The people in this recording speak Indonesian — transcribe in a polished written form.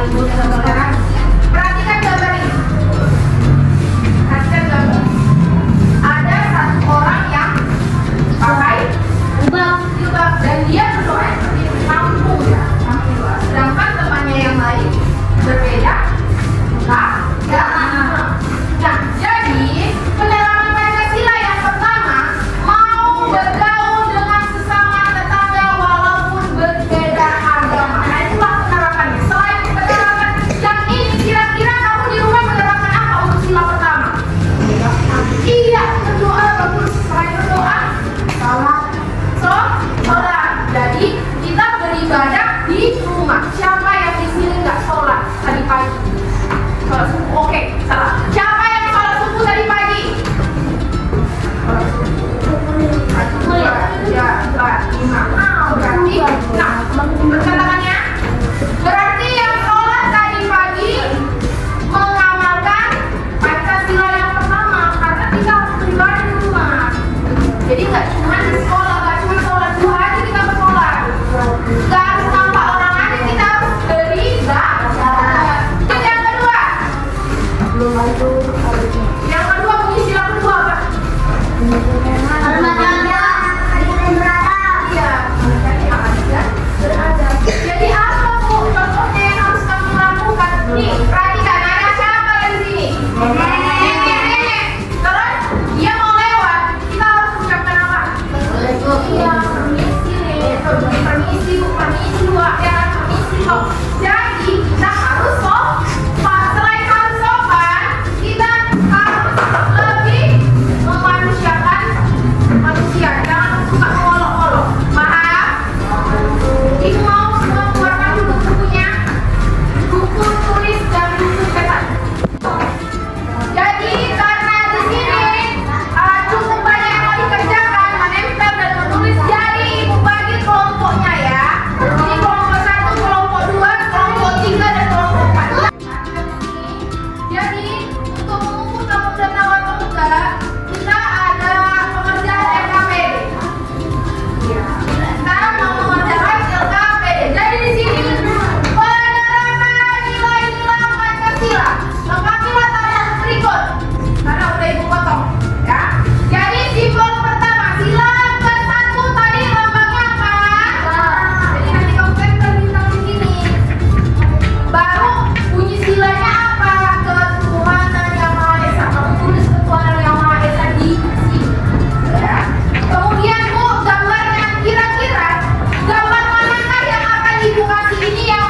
saling bully dan toleransi. Perhatikan gambar ini. Perhatikan gambar. Ada satu orang yang pakai jilbab dan dia berdoa seperti mampu ya, mampu doa. Sedangkan temannya yang lain berbeda, enggak. Nah, jadi penerapan Pancasila yang pertama mau bergaul dengan sesama tetangga walaupun berbeda agama. Nah, itulah penerapannya. Selain penerapan yang ini, kira-kira kamu di rumah menerapkan apa untuk sila pertama? Iya, berdoa bagus. Selain berdoa, sholat. Jadi kita beribadah di rumah. Siapa yang di sini nggak sholat tadi pagi? Sholat subuh, oke, salah. Siapa yang sholat subuh tadi pagi? Ya, berarti, nah, percatatannya, berarti yang sholat tadi pagi mengamalkan Pancasila yang pertama, karena kita harus beribadah di rumah. Jadi nggak cuma di sekolah, nggak cuma sholat 2 hari kita bersolat, nggak harus tanpa orang aja kita harus beribadah. Yang kedua, bunyi sila kedua apa? Iya, beradab. Jadi apa Bu contohnya yang harus kamu lakukan? Nih, perhatikan, ada siapa di sini? Nenek. Terus dia mau lewat, kita harus ucapkan apa? Iya, permisi nih. Permisi Bu, permisi Bu, ya permisi kok. Jadi kita harus sopan. Selain harus sopan, kita harus lebih memanusiakan manusia. Jangan suka mengolok-olok. Paham? Ibu mau semua keluarkan dulu bukunya, buku tulis dan buku cetak. Jadi karena di sini cukup banyak yang mau dikerjakan, menempel dan menulis. Jadi ibu bagi kelompoknya ya. Ini kelompok 1, kelompok 2, kelompok 3 dan kelompok 4. Jadi untuk mengumpulkan pemuda dan pemuda, kita ada pengerjaan LKPD. Sekarang mau mengerjakan LKPD. Jadi di sini penerapan nilai-nilai Pancasila. Lengkapilah tabel berikut. Karena udah ibu potong, ya. Jadi simbol pertama, sila ke-1 tadi lambangnya apa? Jadi nanti kamu tempel bintang di sini. Baru bunyi silanya apa? Ketuhanan yang Maha Esa. Kamu tulis ketuhanan yang Maha Esa di sini. Ya. Kemudian Bu, gambarnya kira-kira gambar manakah yang akan ibu kasih ini yang